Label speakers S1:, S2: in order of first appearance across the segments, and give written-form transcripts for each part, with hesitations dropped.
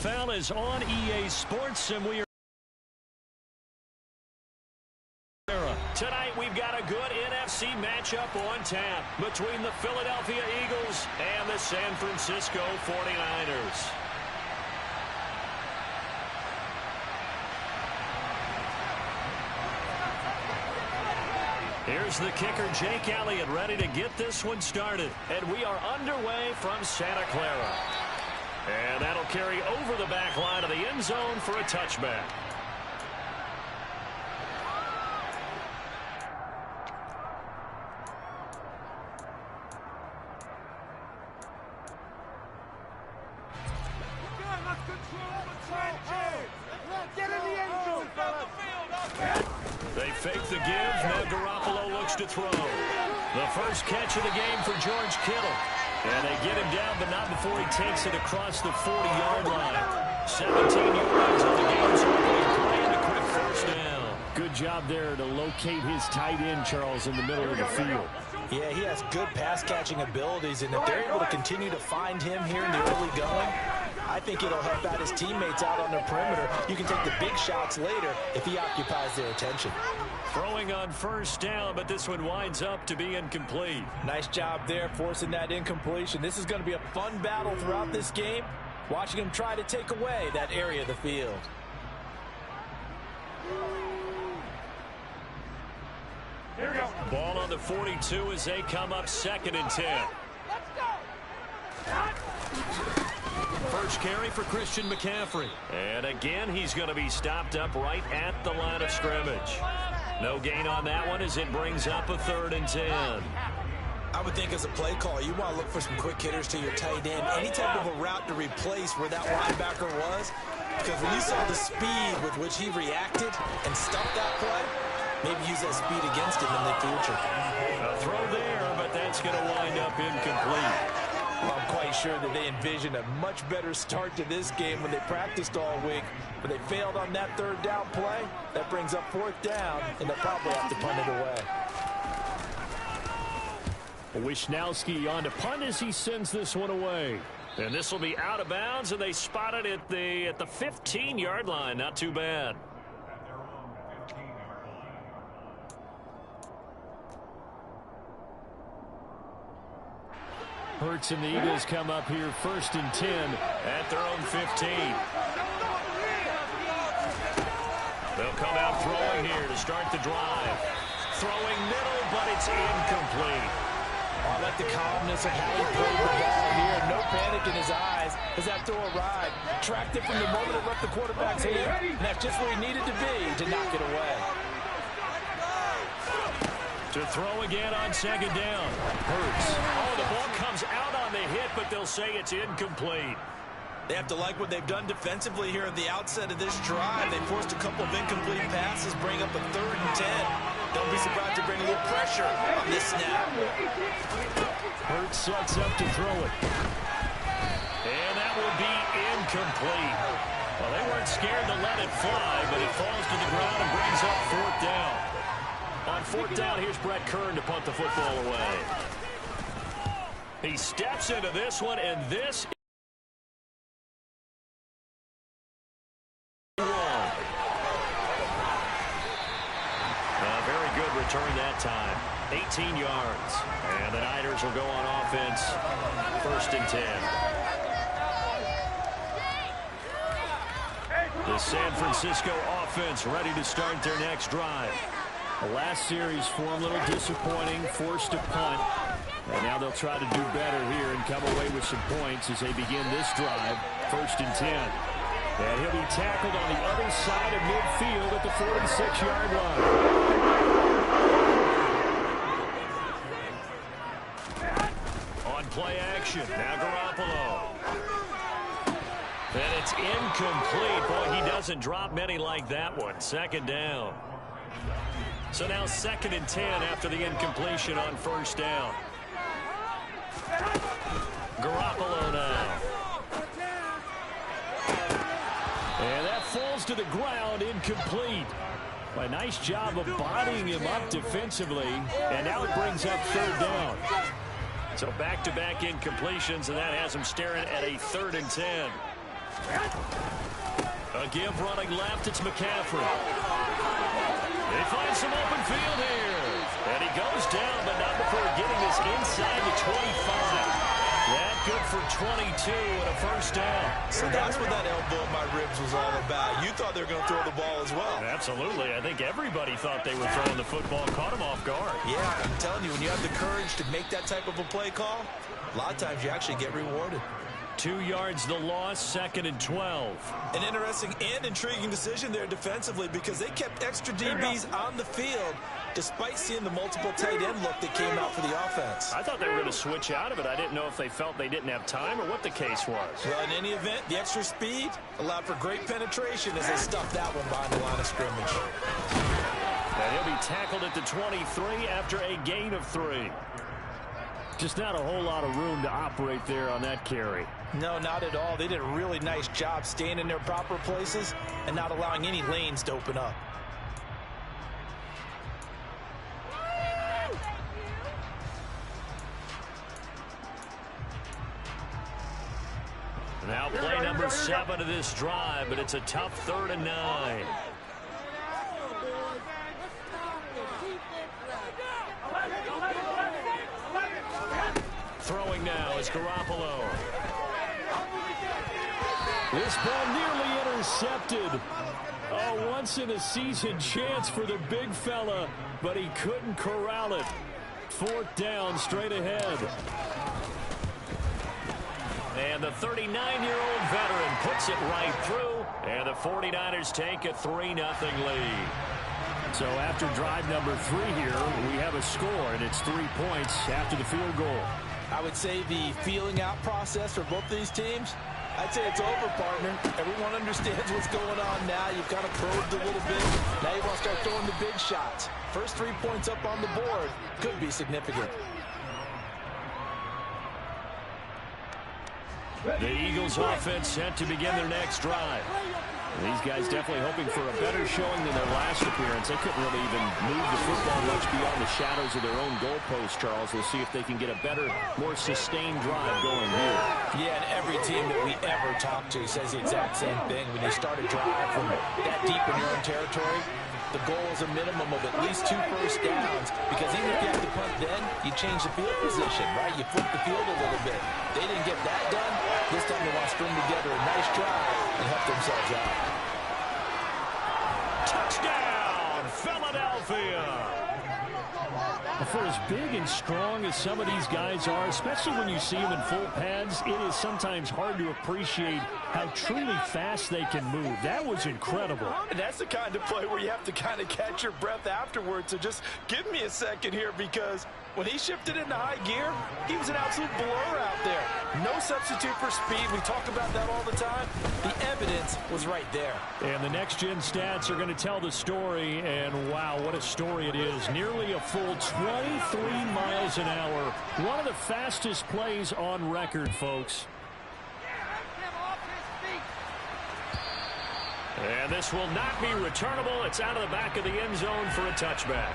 S1: NFL is on EA Sports, and we are tonight. We've got a good NFC matchup on tap between the Philadelphia Eagles and the San Francisco 49ers. Here's the kicker, Jake Elliott, ready to get this one started. And we are underway from Santa Clara. And that'll carry over the back line of the end zone for a touchback. They fake the give. Now Garoppolo looks to throw. The first catch of the game for George Kittle. And they get him down, but not before he takes it across the 40-yard line. 17 yards on the game's opening play and a quick first down.
S2: Good job there to locate his tight end, Charles, in the middle of the field.
S3: Yeah, he has good pass-catching abilities, and if they're able to continue to find him here in the early going, I think it'll help out his teammates out on the perimeter. You can take the big shots later if he occupies their attention.
S1: Throwing on first down, but this one winds up to be incomplete.
S3: Nice job there forcing that incompletion. This is going to be a fun battle throughout this game, watching him try to take away that area of the field.
S1: Here we go. Ball on the 42 as they come up 2nd and 10.
S4: Let's go.
S1: First carry for Christian McCaffrey. And again, he's going to be stopped up right at the line of scrimmage. No gain on that one as it brings up a 3rd and 10.
S3: I would think as a play call, you want to look for some quick hitters to your tight end. Any type of a route to replace where that linebacker was. Because when you saw the speed with which he reacted and stuffed that play, maybe use that speed against him in the future.
S1: A throw there, but that's going to wind up incomplete.
S3: Well, I'm quite sure that they envisioned a much better start to this game when they practiced all week. But they failed on that 3rd down play. That brings up 4th down, and they'll probably have to punt it away.
S2: Wishnowski on to punt as he sends this one away.
S1: And this will be out of bounds, and they spot it at the 15-yard line. Not too bad.
S2: Hurts and the Eagles come up here 1st and 10
S1: at their own 15. They'll come out throwing here to start the drive. Throwing middle, but it's incomplete.
S3: I like the calmness of how he played the ball here. No panic in his eyes as that throw arrived. Tracked it from the moment it left the quarterback's hand, and that's just where he needed to be to knock it away.
S1: To throw again on 2nd down. Hurts. Oh, the ball comes out on the hit, but they'll say it's incomplete.
S3: They have to like what they've done defensively here at the outset of this drive. They forced a couple of incomplete passes, bring up a 3rd and 10. Don't be surprised to bring a little pressure on this snap.
S2: Hurts sets up to throw it.
S1: And that will be incomplete. Well, they weren't scared to let it fly, but it falls to the ground and brings up 4th down. On 4th down, here's Brett Kern to punt the football away. He steps into this one, and this very good return that time. 18 yards. And the Niners will go on offense. 1st and 10. The San Francisco offense ready to start their next drive.
S2: The last series for him, a little disappointing, forced to punt. And now they'll try to do better here and come away with some points as they begin this drive. 1st and 10. And he'll be tackled on the other side of midfield at the 46-yard line.
S1: On play action, now Garoppolo. And it's incomplete. Boy, he doesn't drop many like that one. 2nd down. So now 2nd and 10 after the incompletion on 1st down. Garoppolo now.
S2: And that falls to the ground, incomplete. A nice job of bodying him up defensively, and now it brings up 3rd down.
S1: So back-to-back incompletions, and that has him staring at a 3rd and 10. A give running left, it's McCaffrey. They find some open field here. And he goes down, but not before getting this inside the 25. That good for 22 and a first down.
S3: So that's what that elbow in my ribs was all about. You thought they were going to throw the ball as well.
S1: Absolutely. I think everybody thought they were throwing the football. Caught him off guard.
S3: Yeah, I'm telling you, when you have the courage to make that type of a play call, a lot of times you actually get rewarded.
S1: 2 yards the loss, 2nd and 12.
S3: An interesting and intriguing decision there defensively because they kept extra DBs on the field despite seeing the multiple tight end look that came out for the offense.
S1: I thought they were going to switch out of it. I didn't know if they felt they didn't have time or what the case was.
S3: Well, in any event, the extra speed allowed for great penetration as they stuffed that one behind the line of scrimmage.
S1: And he'll be tackled at the 23 after a gain of 3.
S2: Just not a whole lot of room to operate there on that carry.
S3: No, not at all. They did a really nice job staying in their proper places and not allowing any lanes to open up.
S1: Now play number 7 of this drive, but it's a tough 3rd and 9. Throwing now is Garoppolo.
S2: This ball nearly intercepted. A once-in-a-season chance for the big fella, but he couldn't corral it. 4th down, straight ahead.
S1: And the 39-year-old veteran puts it right through, and the 49ers take a 3-0 lead.
S2: So after drive number 3 here, we have a score, and it's 3 points after the field goal.
S3: I would say the feeling out process for both these teams, I'd say it's over, partner. Everyone understands what's going on now. You've kind of probed a little bit. Now you want to start throwing the big shots. First 3 points up on the board could be significant.
S1: The Eagles offense set to begin their next drive.
S2: These guys definitely hoping for a better showing than their last appearance. They couldn't really even move the football much beyond the shadows of their own goalpost, Charles. We'll see if they can get a better, more sustained drive going here.
S3: Yeah, and every team that we ever talk to says the exact same thing. When you start a drive from that deep in your own territory, the goal is a minimum of at least 2 first downs, because even if you have to punt then, you change the field position, right? You flip the field a little bit. They didn't get that done. This time they want to string together a nice drive and help themselves out.
S1: Touchdown, Philadelphia!
S2: For as big and strong as some of these guys are, especially when you see them in full pads, it is sometimes hard to appreciate how truly fast they can move. That was incredible.
S3: And that's the kind of play where you have to kind of catch your breath afterwards. So just give me a second here, because when he shifted into high gear, he was an absolute blur out there. No substitute for speed. We talk about that all the time. The evidence was right there.
S2: And the next-gen stats are going to tell the story, and wow, what a story it is. Nearly a full 23 miles an hour. One of the fastest plays on record, folks.
S1: And this will not be returnable. It's out of the back of the end zone for a touchback.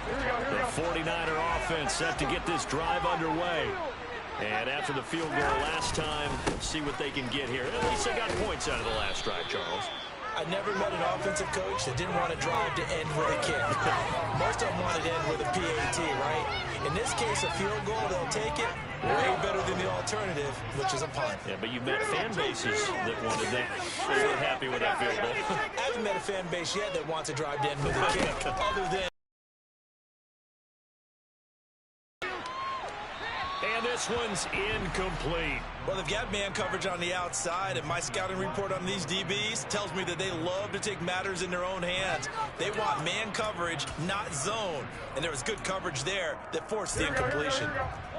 S1: The 49er offense set to get this drive underway. And after the field goal last time, let's see what they can get here. At least they got points out of the last drive, Charles.
S3: I never met an offensive coach that didn't want to drive to end with a kick. Most of them wanted to end with a PAT, right? In this case, a field goal, they'll take it. Way better than the alternative, which is a punt.
S1: Yeah, but you've met fan bases that wanted that. They're happy with that field goal.
S3: I haven't met a fan base yet that wants to drive to end with a kick, other than...
S1: And this one's incomplete.
S3: Well, they've got man coverage on the outside, and my scouting report on these DBs tells me that they love to take matters in their own hands. They want man coverage, not zone. And there was good coverage there that forced the incompletion.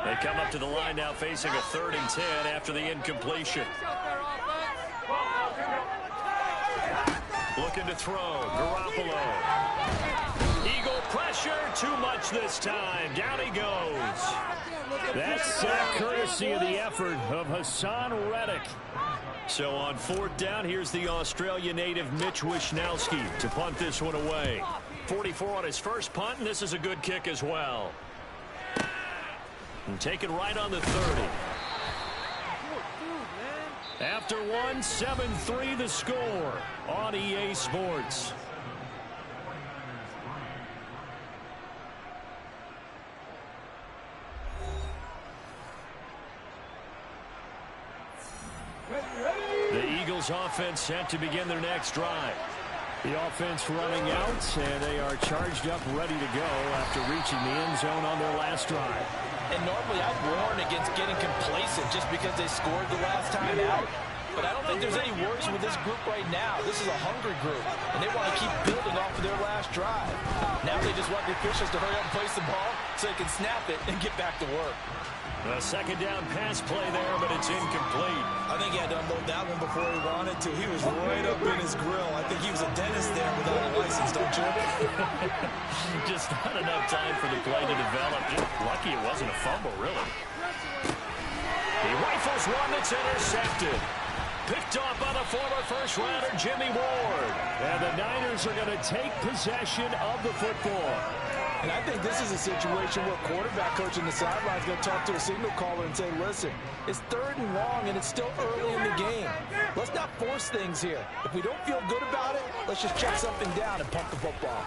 S1: They come up to the line now facing a 3rd and 10 after the incompletion. Looking to throw, Garoppolo. Eagle pressure, too much this time. Down he goes.
S2: That's sack courtesy of the effort of Hassan Reddick.
S1: So on 4th down, here's the Australia native Mitch Wishnowski to punt this one away. 44 on his first punt, and this is a good kick as well. And take it right on the 30.
S2: After one, 7-3 the score on EA Sports. The Eagles offense set to begin their next drive. The offense running out, and they are charged up, ready to go after reaching the end zone on their last drive.
S3: And normally I'd warn against getting complacent just because they scored the last time out. But I don't think there's any worries with this group right now. This is a hungry group, and they want to keep building off of their last drive. Now they just want the officials to hurry up and place the ball so they can snap it and get back to work.
S2: A second down pass play there, but it's incomplete.
S3: I think he had to unload that one before he wanted to. He was right up in his grill. I think he was a dentist there without a license, don't you?
S2: Just not enough time for the play to develop. Just lucky it wasn't a fumble, really. He rifles one that's intercepted. Picked off by the former first-rounder Jimmy Ward. And the Niners are going to take possession of the football.
S3: And I think this is a situation where quarterback coach in the sideline is going to talk to a signal caller and say, listen, it's 3rd and long and it's still early in the game. Let's not force things here. If we don't feel good about it, let's just check something down and pump the football.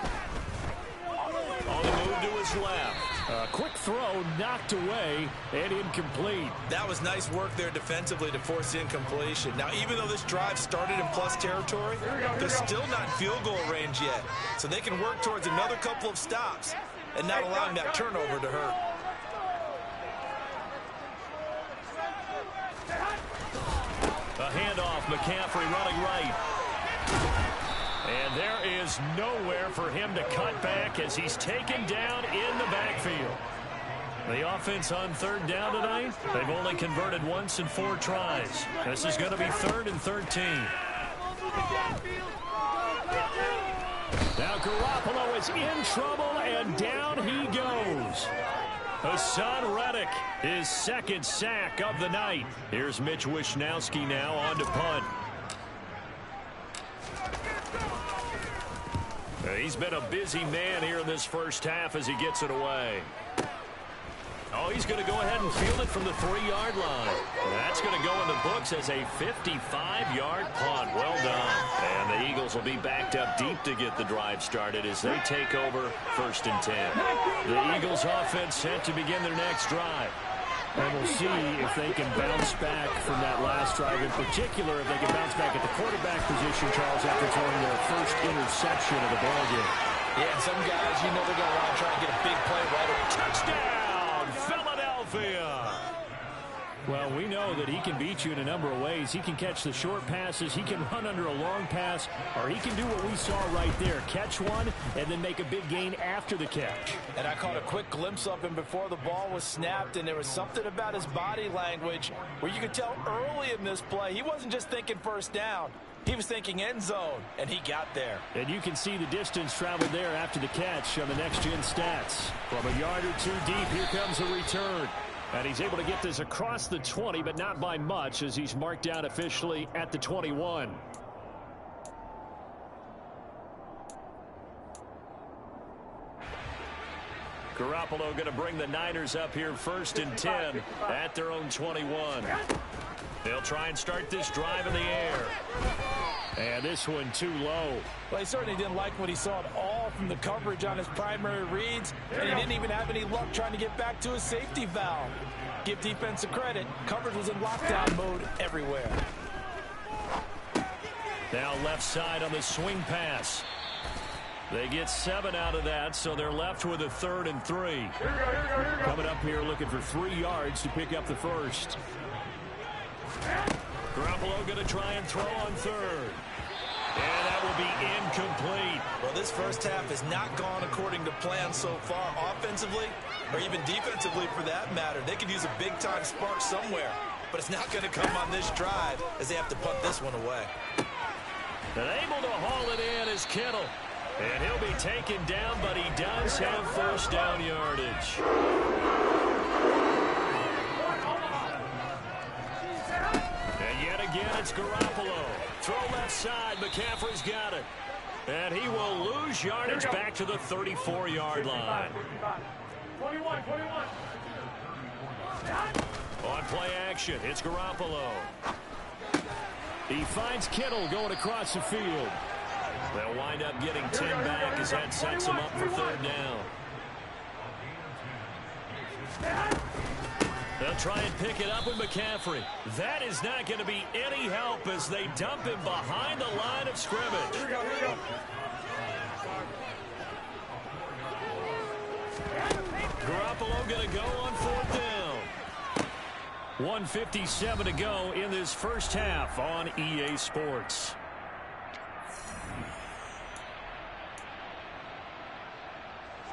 S2: On the move to his left. A quick throw knocked away and incomplete.
S3: That was nice work there defensively to force incompletion. Now, even though this drive started in plus territory, they're still not in field goal range yet. So they can work towards another couple of stops and not allowing that turnover to hurt.
S2: A handoff, McCaffrey running right. And there is nowhere for him to cut back as he's taken down in the backfield. The offense on 3rd down tonight, they've only converted once in 4 tries. This is going to be 3rd and 13. Now Garoppolo is in trouble, and down he goes. Hassan Reddick, his 2nd sack of the night. Here's Mitch Wishnowsky now on to punt. He's been a busy man here in this first half as he gets it away. Oh, he's going to go ahead and field it from the 3-yard line. That's going to go in the books as a 55-yard punt. Well done. And the Eagles will be backed up deep to get the drive started as they take over 1st and 10. The Eagles offense set to begin their next drive. And we'll see if they can bounce back from that last drive. In particular, if they can bounce back at the quarterback position, Charles, after throwing their first interception of the ballgame.
S3: Yeah, and some guys, you know they're going to want to try and get a big play right away.
S2: Touchdown, Philadelphia! Well, we know that he can beat you in a number of ways. He can catch the short passes, he can run under a long pass, or he can do what we saw right there, catch one and then make a big gain after the catch.
S3: And I caught a quick glimpse of him before the ball was snapped, and there was something about his body language where you could tell early in this play he wasn't just thinking 1st down. He was thinking end zone, and he got there.
S2: And you can see the distance traveled there after the catch on the next-gen stats. From a yard or 2 deep, here comes a return. And he's able to get this across the 20, but not by much as he's marked down officially at the 21. Garoppolo going to bring the Niners up here 1st and 10 at their own 21. They'll try and start this drive in the air. And this one too low.
S3: Well, he certainly didn't like what he saw at all from the coverage on his primary reads, and he didn't even have any luck trying to get back to his safety valve. Give defense a credit. Coverage was in lockdown mode everywhere.
S2: Now left side on the swing pass. They get 7 out of that, so they're left with a 3rd and 3. Coming up here looking for 3 yards to pick up the first. Garoppolo going to try and throw on 3rd. And that will be incomplete.
S3: Well, this first half has not gone according to plan so far offensively, or even defensively for that matter. They could use a big-time spark somewhere, but it's not going to come on this drive as they have to punt this one away.
S2: And able to haul it in is Kittle. And he'll be taken down, but he does have 1st down yardage. And yet again, it's Garoppolo. Throw left side. McCaffrey's got it. And he will lose yardage back to the 34-yard line.
S4: 21.
S2: On play action, it's Garoppolo. He finds Kittle going across the field.
S1: They'll wind up getting 10 back as that sets them up for third down. They'll try and pick it up with McCaffrey. That is not going to be any help as they dump him behind the line of scrimmage.
S4: Here we go.
S1: Garoppolo going to go on fourth down. 1:57 to go in this first half on EA Sports.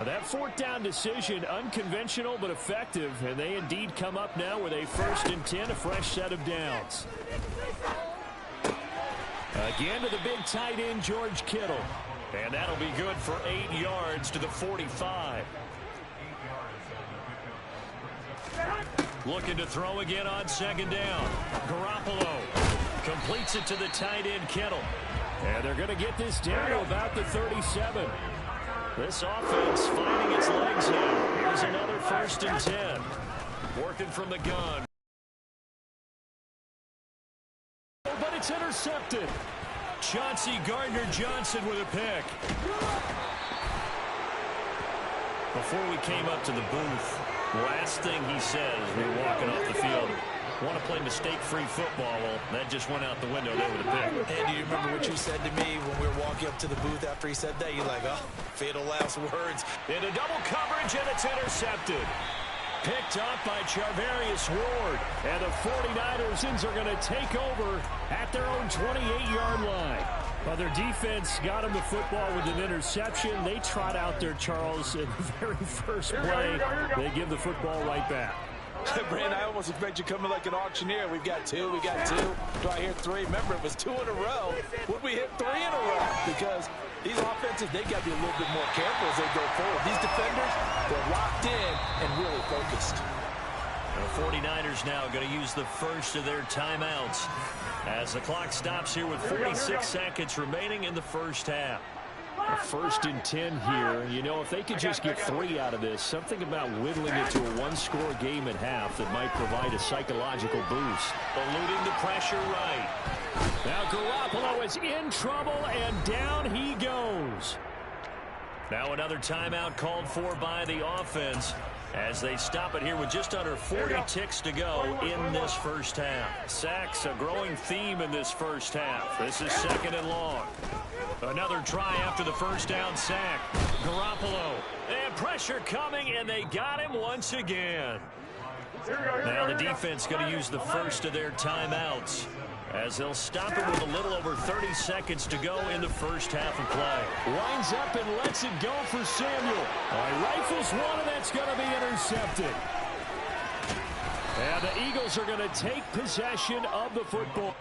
S2: That fourth down decision, unconventional but effective, and they indeed come up now with a 1st and 10, a fresh set of downs. Again to the big tight end, George Kittle.
S1: And that'll be good for 8 yards to the 45. Looking to throw again on second down. Garoppolo completes it to the tight end, Kittle.
S2: And they're going to get this down to about the 37.
S1: This offense finding its legs now. Here's another 1st and 10. Working from the gun.
S2: But it's intercepted.
S1: Chauncey Gardner-Johnson with a pick. Before we came up to the booth, last thing he said as we were walking off the field, want to play mistake-free football. Well, that just went out the window there with a pick.
S3: And do you remember what you said to me when we were walking up to the booth after he said that? You're like, oh, fatal last words.
S1: Into double coverage, and it's intercepted. Picked up by Charvarius Ward.
S2: And the 49ers are going to take over at their own 28-yard line. Well, their defense got them the football with an interception. They trot out there, Charles, in the very first play. They give the football right back.
S3: Brandon, I almost expect you coming like an auctioneer. We've got two. Do I hear three? Remember, it was 2 in a row. Would we hit 3 in a row? Because these offenses, they got to be a little bit more careful as they go forward. These defenders, they're locked in and really focused.
S1: The 49ers now going to use the first of their timeouts as the clock stops here with 46 seconds remaining in the first half.
S2: A 1st and 10 here. You know, if they could just get 3 out of this, something about whittling it to a 1-score game at half that might provide a psychological boost.
S1: Eluding the pressure right.
S2: Now Garoppolo is in trouble, and down he goes.
S1: Now another timeout called for by the offense as they stop it here with just under 40 ticks to go in this first half. Sacks, a growing theme in this first half. This is 2nd and long. Another try after the first down sack. Garoppolo. And pressure coming, and they got him once again. Now the defense going to use the first of their timeouts as they'll stop it with a little over 30 seconds to go in the first half of play.
S2: Winds up and lets it go for Samuel. Rifles one, and that's going to be intercepted. And the Eagles are going to take possession of the football.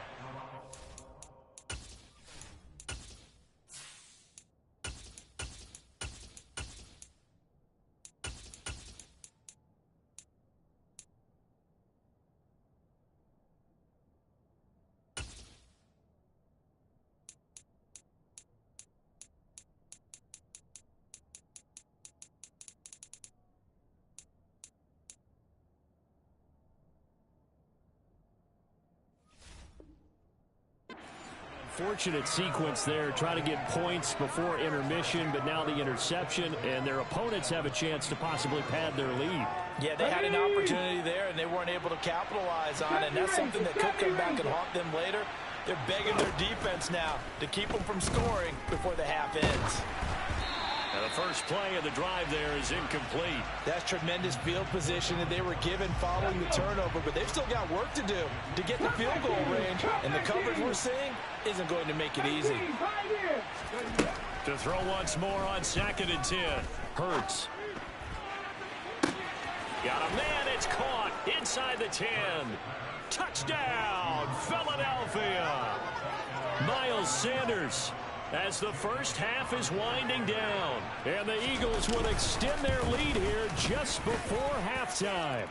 S2: Fortunate sequence there, trying to get points before intermission, but now the interception, and their opponents have a chance to possibly pad their lead.
S3: Yeah, they had an opportunity there, and they weren't able to capitalize on it, and that's something that could come back and haunt them later. They're begging their defense now to keep them from scoring before the half ends.
S1: Now the first play of the drive there is incomplete.
S3: That's tremendous field position that they were given following the turnover, but they've still got work to do to get the field goal range, and the coverage we're seeing isn't going to make it easy.
S1: To throw once more on 2nd and 10.
S2: Hurts.
S1: Got a man, it's caught inside the 10. Touchdown, Philadelphia. Miles Sanders as the first half is winding down.
S2: And the Eagles will extend their lead here just before halftime.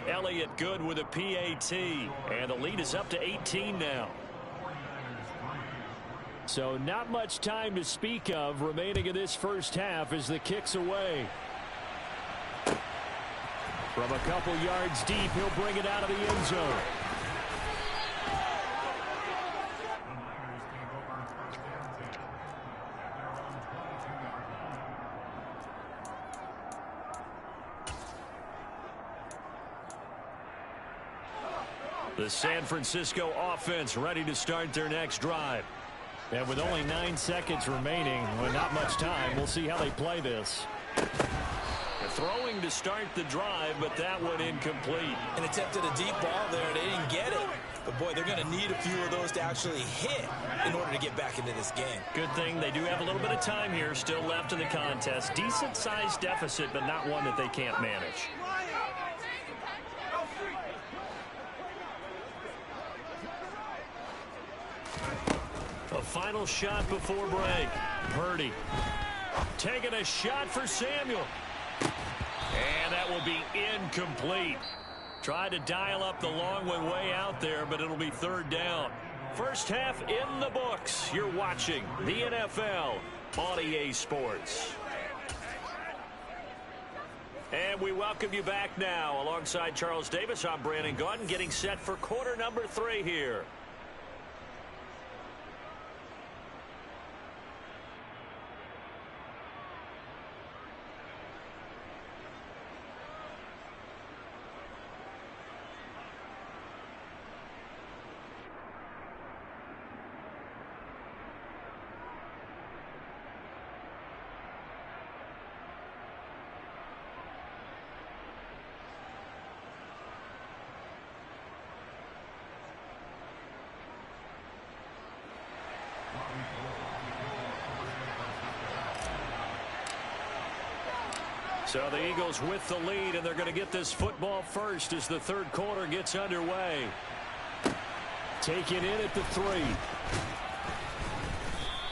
S1: Elliott good with a PAT, and the lead is up to 18 now.
S2: So not much time to speak of remaining in this first half as the kick's away. From a couple yards deep, he'll bring it out of the end zone. The San Francisco offense ready to start their next drive. And with only 9 seconds remaining, well, not much time, we'll see how they play this.
S1: They're throwing to start the drive, but that one incomplete.
S3: And attempted a deep ball there. They didn't get it. But, boy, they're going to need a few of those to actually hit in order to get back into this game.
S1: Good thing they do have a little bit of time here still left in the contest. Decent-sized deficit, but not one that they can't manage. A final shot before break. Purdy taking a shot for Samuel. And that will be incomplete. Tried to dial up the long one way out there, but it'll be third down. First half in the books. You're watching the NFL on EA Sports. And we welcome you back now. Alongside Charles Davis, I'm Brandon Gaudin, getting set for quarter number 3 here. So the Eagles with the lead, and they're going to get this football first as the third quarter gets underway. Take it in at the 3.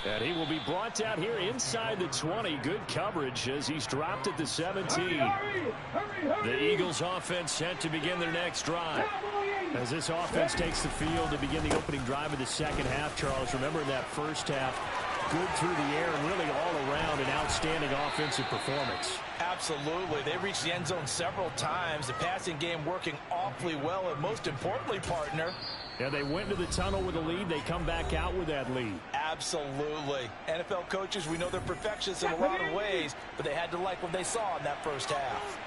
S1: And he will be brought down here inside the 20. Good coverage as he's dropped at the 17. The Eagles offense set to begin their next drive. As this offense takes the field to begin the opening drive of the second half, Charles, remember in that first half, good through the air and really all around an outstanding offensive performance.
S3: Absolutely. They reached the end zone several times. The passing game working awfully well, and most importantly, partner.
S2: Yeah, they went into the tunnel with a lead. They come back out with that lead.
S3: Absolutely. NFL coaches, we know they're perfectionists in a lot of ways, but they had to like what they saw in that first half.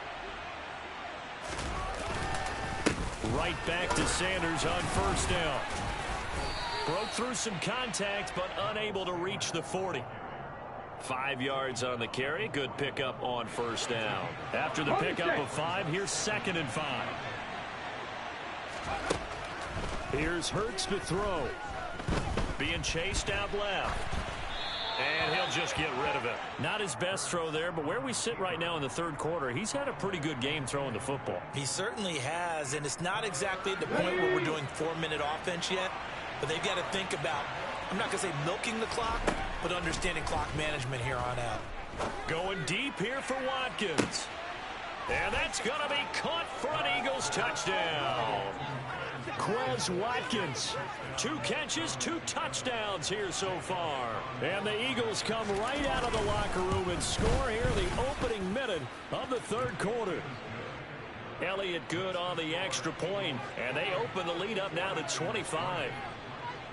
S1: Right back to Sanders on first down. Broke through some contact, but unable to reach the 40. 5 yards on the carry. Good pickup on first down. After the pickup of 5, here's 2nd and 5.
S2: Here's Hurts to throw.
S1: Being chased out left. And he'll just get rid of it. Not his best throw there, but where we sit right now in the third quarter, he's had a pretty good game throwing the football.
S3: He certainly has, and it's not exactly at the point where we're doing 4-minute offense yet, but they've got to think about, I'm not going to say milking the clock, but understanding clock management here on out.
S1: Going deep here for Watkins. And that's going to be caught for an Eagles touchdown. Quez Watkins. 2 catches, 2 touchdowns here so far. And the Eagles come right out of the locker room and score here the opening minute of the third quarter. Elliott good on the extra point, and they open the lead up now to 25.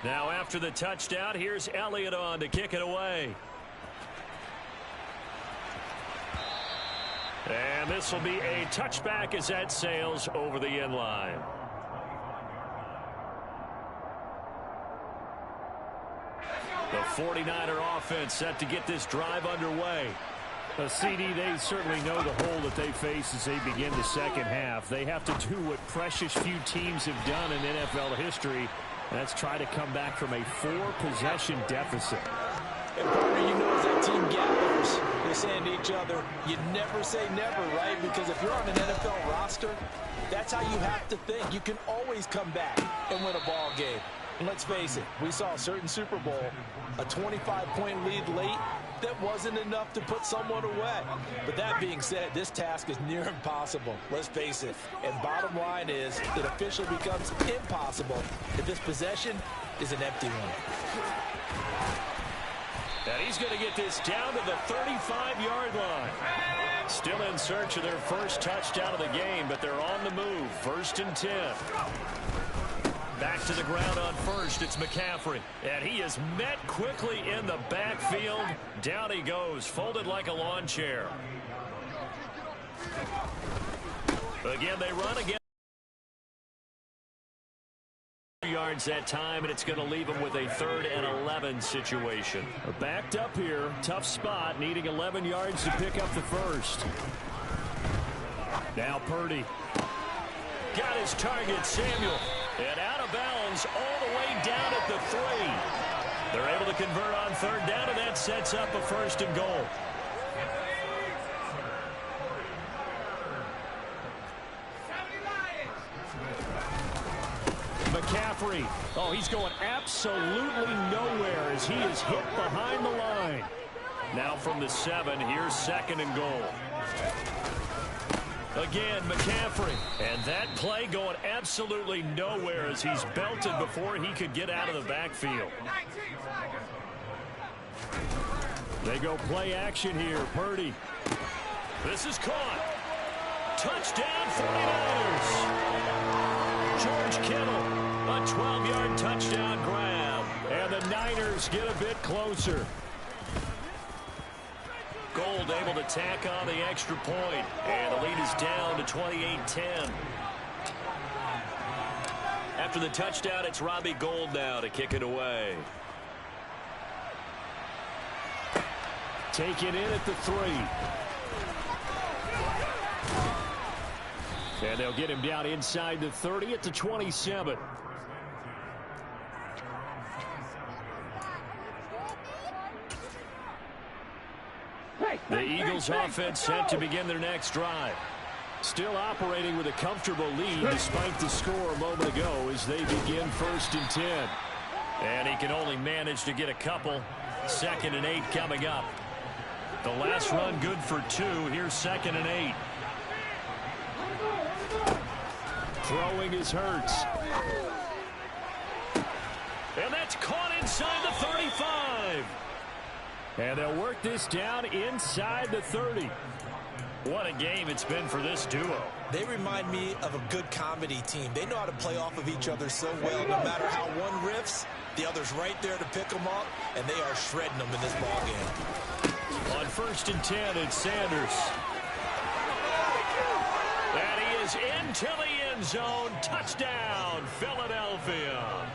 S1: Now after the touchdown, here's Elliott on to kick it away. And this will be a touchback as that sails over the end line. The 49er offense set to get this drive underway.
S2: CD, they certainly know the hole that they face as they begin the second half. They have to do what precious few teams have done in NFL history. That's try to come back from a 4-possession deficit.
S3: And partner, you know, as that team gathers, they're saying to each other, you never say never, right? Because if you're on an NFL roster, that's how you have to think. You can always come back and win a ball game. And let's face it, we saw a certain Super Bowl, a 25-point lead late, that wasn't enough to put someone away. But that being said, this task is near impossible. Let's face it. And bottom line is, it officially becomes impossible if this possession is an empty one.
S1: And he's going to get this down to the 35-yard line. Still in search of their first touchdown of the game, but they're on the move. 1st and 10. Back to the ground on first. It's McCaffrey. And he is met quickly in the backfield. Down he goes, folded like a lawn chair. Again, they run again. yards that time, and it's going to leave him with a 3rd and 11 situation.
S2: Backed up here, tough spot, needing 11 yards to pick up the first. Now Purdy.
S1: Got his target, Samuel. And out of bounds all the way down at the 3. They're able to convert on 3rd down, and that sets up a 1st and goal.
S2: McCaffrey. Oh, he's going absolutely nowhere as he is hit behind the line.
S1: Now from the 7, here's 2nd and goal. Again, McCaffrey. And that play going absolutely nowhere as he's belted before he could get out of the backfield.
S2: They go play action here. Purdy.
S1: This is caught. Touchdown 49ers. George Kittle. A 12-yard touchdown grab.
S2: And the Niners get a bit closer.
S1: Gold able to tack on the extra point. And the lead is down to 28-10. After the touchdown, it's Robbie Gould now to kick it away.
S2: Taken in at the 3. And they'll get him down inside the 30 at the 27. The Eagles offense set to begin their next drive. Still operating with a comfortable lead despite the score a moment ago as they begin 1st and 10.
S1: And he can only manage to get a couple. 2nd and 8 coming up. The last run good for 2. Here's 2nd and 8.
S2: Throwing is Hurts.
S1: And that's caught inside the 35.
S2: And they'll work this down inside the 30.
S1: What a game it's been for this duo.
S3: They remind me of a good comedy team. They know how to play off of each other so well. No matter how one riffs, the other's right there to pick them up, and they are shredding them in this ballgame.
S1: On 1st and 10, it's Sanders. And he is into the end zone. Touchdown, Philadelphia.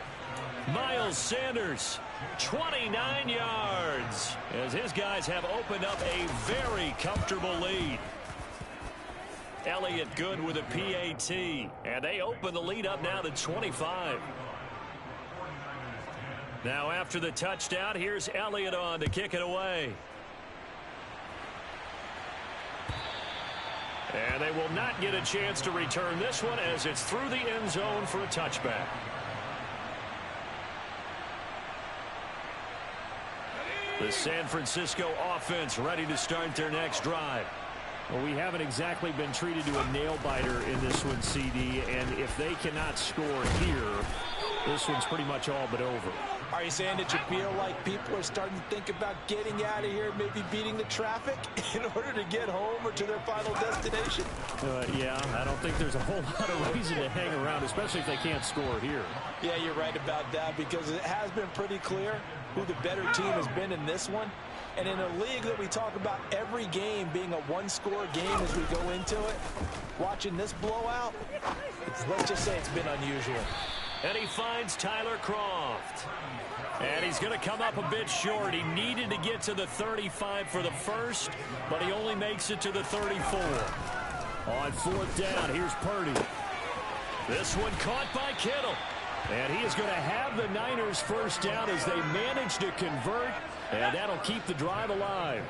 S1: Miles Sanders, 29 yards, as his guys have opened up a very comfortable lead. Elliott good with a PAT, and they open the lead up now to 25. Now after the touchdown, here's Elliott on to kick it away. And they will not get a chance to return this one as it's through the end zone for a touchback. The San Francisco offense ready to start their next drive.
S2: Well, we haven't exactly been treated to a nail-biter in this one, CD, and if they cannot score here, this one's pretty much all but over.
S3: Are you saying that you feel like people are starting to think about getting out of here, maybe beating the traffic in order to get home or to their final destination?
S2: Yeah, I don't think there's a whole lot of reason to hang around, especially if they can't score here.
S3: Yeah, you're right about that, because it has been pretty clear who the better team has been in this one. And in a league that we talk about every game being a one-score game as we go into it, watching this blowout, let's just say it's been unusual.
S1: And he finds Tyler Kroft. And he's going to come up a bit short. He needed to get to the 35 for the first, but he only makes it to the 34.
S2: On 4th down, here's Purdy.
S1: This one caught by Kittle.
S2: And he is going to have the Niners 1st down as they manage to convert, and that'll keep the drive alive.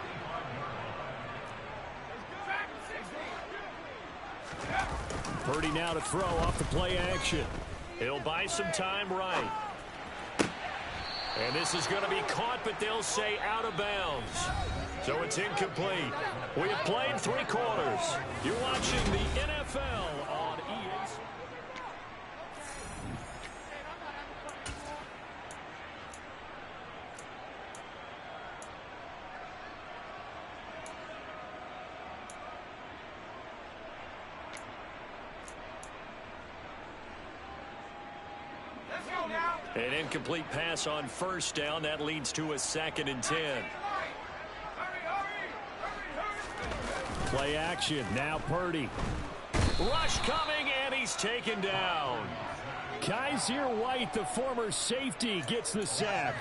S2: Purdy now to throw off the play action.
S1: He'll buy some time right. And this is going to be caught, but they'll say out of bounds. So it's incomplete. We have played 3 quarters. You're watching the NFL on EA. An incomplete pass on 1st down. That leads to a 2nd and 10.
S2: Play action. Now Purdy.
S1: Rush coming, and he's taken down.
S2: Kaiser White, the former safety, gets the sack.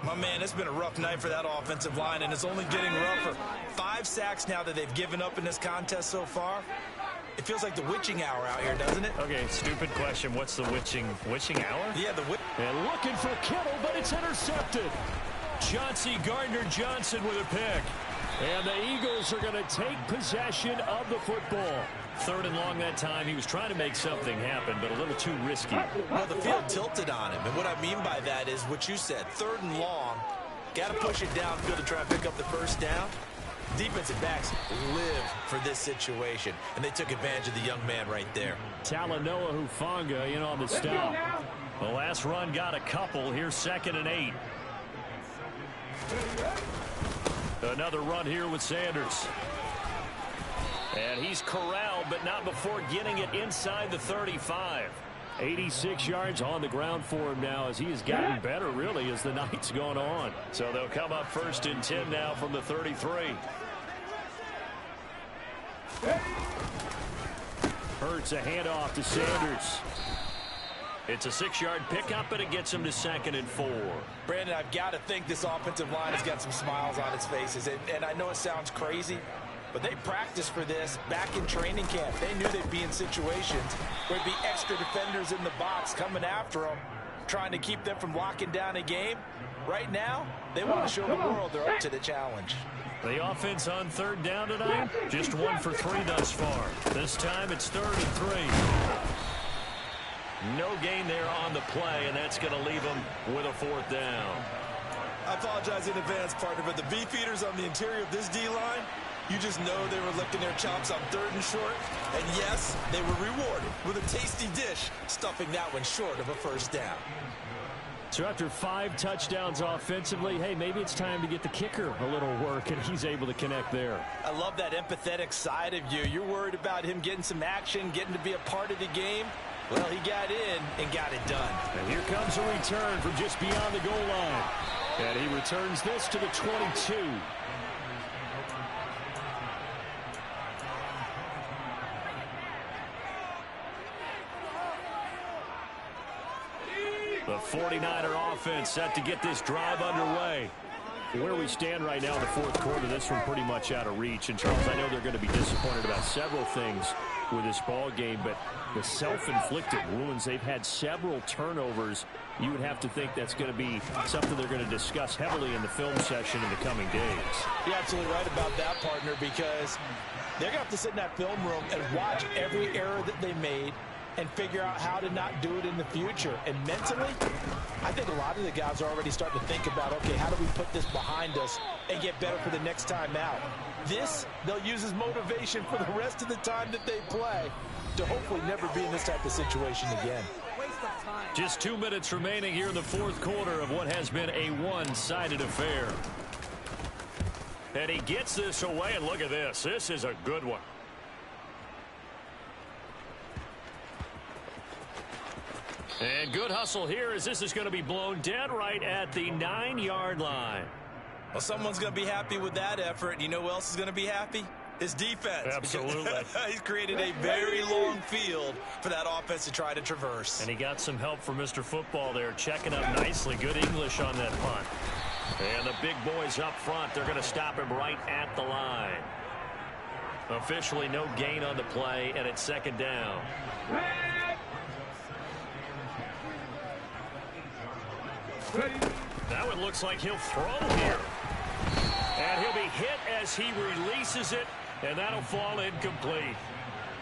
S3: My man, it's been a rough night for that offensive line, and it's only getting rougher. 5 sacks now that they've given up in this contest so far. It feels like the witching hour out here, doesn't it?
S1: Okay, stupid question. What's the witching hour?
S3: Yeah,
S2: And looking for Kittle, but it's intercepted. Chauncey Gardner-Johnson with a pick. And the Eagles are going to take possession of the football.
S1: 3rd and long that time. He was trying to make something happen, but a little too risky.
S3: Well, the field tilted on him, and what I mean by that is what you said. 3rd and long, got to push it downfield to try and pick up the first down. Defensive backs live for this situation, and they took advantage of the young man right there.
S2: Talanoa Hufanga in on the stop.
S1: The last run got a couple. Here's 2nd and 8. Another run here with Sanders. And he's corralled, but not before getting it inside the 35.
S2: 86 yards on the ground for him now as he has gotten better, really, as the night's gone on.
S1: So they'll come up 1st and 10 now from the 33.
S2: Hurts a handoff to Sanders.
S1: It's a 6-yard pickup, but it gets him to 2nd and 4.
S3: Brandon, I've got to think this offensive line has got some smiles on its faces. And I know it sounds crazy, but they practiced for this back in training camp. They knew they'd be in situations where there'd be extra defenders in the box coming after them, trying to keep them from locking down a game. Right now, they want to show the world they're up to the challenge.
S1: The offense on 3rd down tonight, just 1 for 3 thus far. This time it's 3rd and 3. No gain there on the play, and that's going to leave them with a 4th down.
S3: I apologize in advance, partner, but the beefeaters on the interior of this D-line, you just know they were licking their chops on 3rd and short. And yes, they were rewarded with a tasty dish, stuffing that one short of a first down.
S2: So after 5 touchdowns offensively, hey, maybe it's time to get the kicker a little work, and he's able to connect there.
S3: I love that empathetic side of you. You're worried about him getting some action, getting to be a part of the game. Well, he got in and got it done.
S2: And here comes a return from just beyond the goal line. And he returns this to the 22.
S1: The 49er offense set to get this drive underway.
S2: Where we stand right now in the 4th quarter, this one pretty much out of reach. And, Charles, I know they're going to be disappointed about several things with this ball game, but the self-inflicted wounds, they've had several turnovers. You would have to think that's going to be something they're going to discuss heavily in the film session in the coming days.
S3: You're absolutely right about that, partner, because they're going to have to sit in that film room and watch every error that they made and figure out how to not do it in the future. And mentally, I think a lot of the guys are already starting to think about, okay, how do we put this behind us and get better for the next time out? This, they'll use as motivation for the rest of the time that they play to hopefully never be in this type of situation again.
S1: Just 2 minutes remaining here in the 4th quarter of what has been a one-sided affair. And he gets this away, and look at this. This is a good one. And good hustle here as this is going to be blown dead right at the 9-yard line.
S3: Well, someone's going to be happy with that effort. You know who else is going to be happy? His defense.
S1: Absolutely.
S3: He's created a very long field for that offense to try to traverse.
S1: And he got some help from Mr. Football there, checking up nicely. Good English on that punt. And the big boys up front, they're going to stop him right at the line. Officially no gain on the play, and it's 2nd down. That one looks like he'll throw here. And he'll be hit as he releases it, and that'll fall incomplete.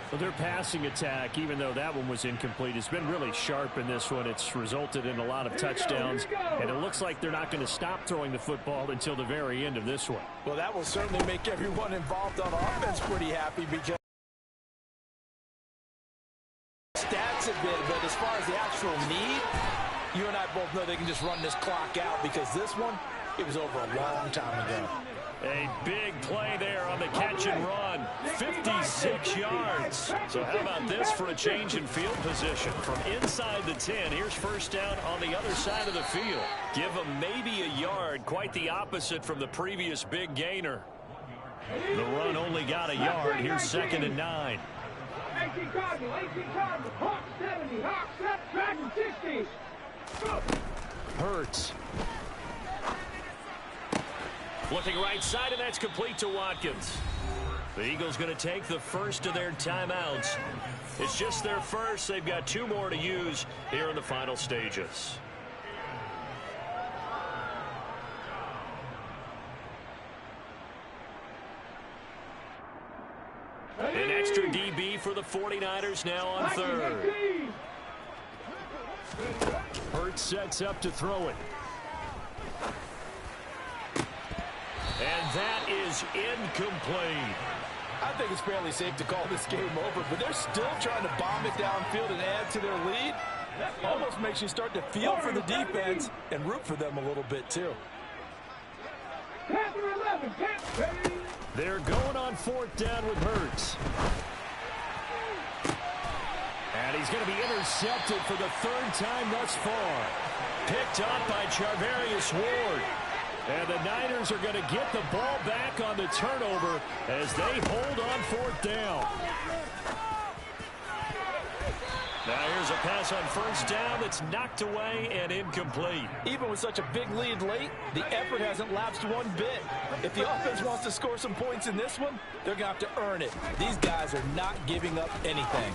S2: Well, their passing attack, even though that one was incomplete, has been really sharp in this one. It's resulted in a lot of touchdowns, and it looks like they're not going to stop throwing the football until the very end of this one.
S3: Well, that will certainly make everyone involved on offense pretty happy because stats a bit, but as far as the actual need, you and I both know they can just run this clock out because this one, it was over a long time ago.
S1: A big play there on the catch and run. 56 yards. So how about this for a change in field position? From inside the 10, here's first down on the other side of the field. Give them maybe a yard, quite the opposite from the previous big gainer. The run only got a yard. Here's 2nd and 9.
S4: 18 Cardinal, Hawk 70, Hawk set, Dragon 60. Go.
S2: Hurts.
S1: Looking right side, and that's complete to Watkins. The Eagles going to take the first of their timeouts. It's just their first. They've got 2 more to use here in the final stages. An extra DB for the 49ers now on third.
S2: Hurts sets up to throw it.
S1: And that is incomplete.
S3: I think it's fairly safe to call this game over, but they're still trying to bomb it downfield and add to their lead. Almost makes you start to feel for the defense and root for them a little bit, too.
S2: They're going on 4th down with Hurts. And he's going to be intercepted for the 3rd time thus far.
S1: Picked up by Charvarius Ward.
S2: And the Niners are going to get the ball back on the turnover as they hold on 4th down.
S1: Now here's a pass on 1st down that's knocked away and incomplete.
S3: Even with such a big lead late, the effort hasn't lapsed one bit. If the offense wants to score some points in this one, they're going to have to earn it. These guys are not giving up anything.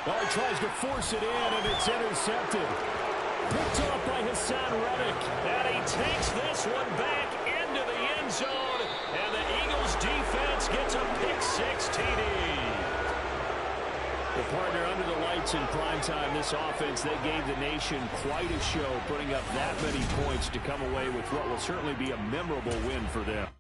S2: Well, he tries to force it in, and it's intercepted. Picked off by Hassan Reddick.
S1: And he takes this one back into the end zone. And the Eagles defense gets a pick-6 TD.
S2: The partner under the lights in primetime, this offense, they gave the nation quite a show, putting up that many points to come away with what will certainly be a memorable win for them.